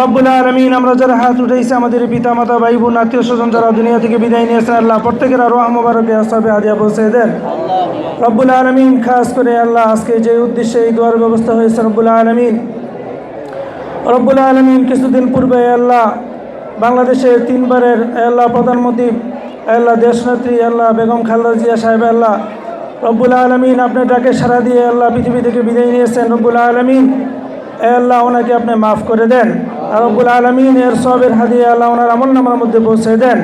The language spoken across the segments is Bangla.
রব্বুল আলামিন আমরা যারা হাত উঠাইছি আমাদের পিতা মাতা ভাই বোন আত্মীয় স্বজন যারা দুনিয়া থেকে বিদায় নিয়েছেন আল্লাহ প্রত্যেকের রোহ মুবারকে আসহাবে হাদিয়া পৌঁছে দেন রব্বুল আলামিন। খাস করে আল্লাহ আজকে যে উদ্দেশ্যে এই দোয়ার ব্যবস্থা হয়েছে রব্বুল আলামিন কিছুদিন পূর্বে আল্লাহ বাংলাদেশের তিনবারের আল্লাহ প্রধানমন্ত্রী আল্লাহ দেশনেত্রী আল্লাহ বেগম খালেদা জিয়া সাহেব আল্লাহ রব্বুল আলামিন আপনার ডাকে সাড়া দিয়ে আল্লাহ পৃথিবী থেকে বিদায় নিয়েছেন রব্বুল আলামিন। আল্লাহ ওনাকে আপনি মাফ করে দেন আর রব্বুল আলামিন এর সবের হাদিয়া আল্লাহ ওনার আমলনামার মধ্যে পৌঁছে দেন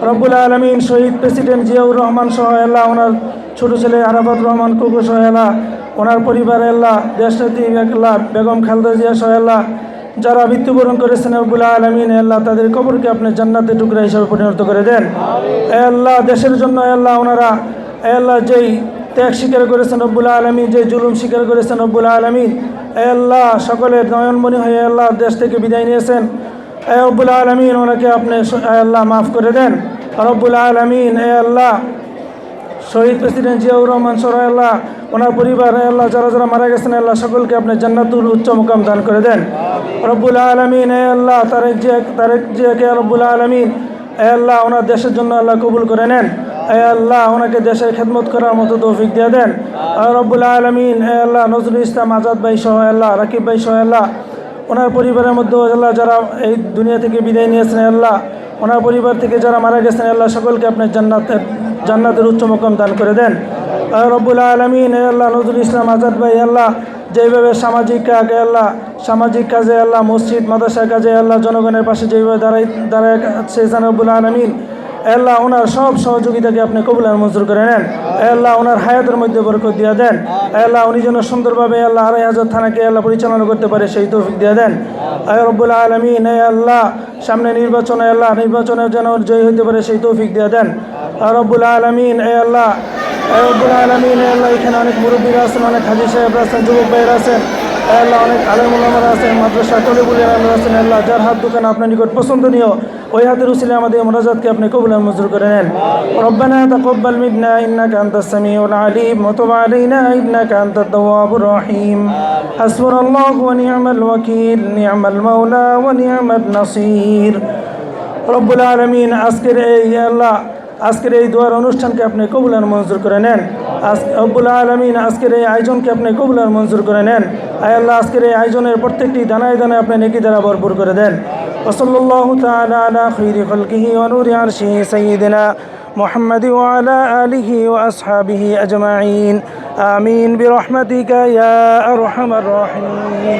রব্বুল আলামিন। শহীদ প্রেসিডেন্ট জিয়াউর রহমান সহ আল্লাহ ওনার ছোটো ছেলে আরাফাত রহমান কুকু সহ আল্লাহ ওনার পরিবার আল্লাহ দেশনেত্রী আল্লাহ বেগম খালেদা জিয়া সহ আল্লাহ যারা মৃত্যুবরণ করেছেন রব্বুল আলামিন আল্লাহ তাদের কবরকে আপনি জান্নাতের টুকরা হিসাবে পরিণত করে দেন আল্লাহ। দেশের জন্য আল্লাহ ওনারা আল্লাহ যেই ত্যাগ স্বীকার করেছেন রব্বুল আলামিন, যে জুলুম স্বীকার করেছেন রব্বুল আলামিন আল্লাহ সকলের নয়নমণি হয়ে আল্লাহ দেশ থেকে বিদায় নিয়েছেন রব্বুল আলামিন। ওনাকে আপনি আল্লাহ মাফ করে দেন রব্বুল আলামিন আল্লাহ। শহীদ প্রেসিডেন্ট জিয়াউর রহমান সহ আল্লাহ ওনার পরিবার আল্লাহ যারা যারা মারা গেছেন আল্লাহ সকলকে আপনি জান্নাতুল উচ্চ মুকাম দান করে দেন রব্বুল আলামিন আল্লাহ। তারেক জিয়াকে রব্বুল আলামিন আল্লাহ ওনার দেশের জন্য আল্লাহ কবুল করে নেন আল্লাহ। ওনাকে দেশের খেদমত করার মতো তৌফিক দিয়ে দেন রব্বুল আলামিন আল্লাহ। নজরুল ইসলাম আজাদ ভাই সহ আল্লাহ রাকিব ভাই সহ আল্লাহ ওনার পরিবারের মধ্যে আল্লাহ যারা এই দুনিয়া থেকে বিদায় নিয়েছেন আল্লাহ ওনার পরিবার থেকে যারা মারা গেছেন আল্লাহ সকলকে আপনি জান্নাতের উচ্চ মুকাম দান করে দেন রব্বুল আলামিন আল্লাহ। নজরুল ইসলাম আজাদ ভাই আল্লাহ যেইভাবে সামাজিক কাজে আল্লাহ মসজিদ মাদ্রাসার কাজে আল্লাহ জনগণের পাশে যেভাবে দাঁড়ায় সেখানে রব্বুল আলামিন আল্লাহ ওনার সব সহযোগিতাকে আপনি কবুল আর মঞ্জুর করে নেন আল্লাহ। ওনার হায়াতের মধ্যে বরকত দিয়ে দেন আল্লাহ। উনি যেন সুন্দরভাবে আল্লাহ ২৫০০ থানাকে আল্লাহ পরিচালনা করতে পারে সেই তৌফিক দিয়ে দেন রব্বুল আলামিন আল্লাহ। সামনে নির্বাচনে আল্লাহ নির্বাচনে যেন জয়ী হতে পারে সেই তৌফিক দিয়ে দেন রব্বুল আলামিন আল্লাহ। রব্বুল আলামিন আল্লাহ। এখানে অনেক মুরব্বীরা আছেন, অনেক হাজী সাহেবরা আছেন, যুবক ভাইয়েরা আছেন আল্লাহ, অনেক আলেম ওলামারা আছেন, মাদ্রাসা তলিবুল ইলম আছেন আল্লাহ। যার হাত দোকান আপনার নিকট পছন্দনীয় ওই হাতের উসিলে আমাদের মুনাজাতকে আপনি কবুল আর মঞ্জুর করে নেন রব্বানা তাকাব্বাল মিন্না ইন্নাকা আনতাস সামিউল আলিম ওয়া তুব আলাইনা ইন্নাকা আনতাত তাওয়াবুর রহিম হাসবুনাল্লাহু ওয়া নি'মাল ওয়াকিল নি'মাল মাওলা ওয়া নি'মান নাসির রব্বুল আলামিন। আজকের এই দোয়ার অনুষ্ঠানকে আপনি কবুল আর মঞ্জুর করে নেন রব্বুল আলামিন। আজকের এই আয়োজনকে আপনি কবুল আর মঞ্জুর করে নেন আল্লাহ। আজকের এই আয়োজনের প্রত্যেকটি দানায় দানায় আপনি নেকি দ্বারা ভরপুর করে দেন ওয়াসাল্লাল্লাহু তাআলা আলা খায়রি খালকিহি ওয়া নূরি আরশিহি সাইয়্যিদিনা মুহাম্মাদ ওয়া আলা আলিহি ওয়া আসহাবিহি আজমাইন আমিন বিরহমাতিকা ইয়া আরহামার রাহিমিন।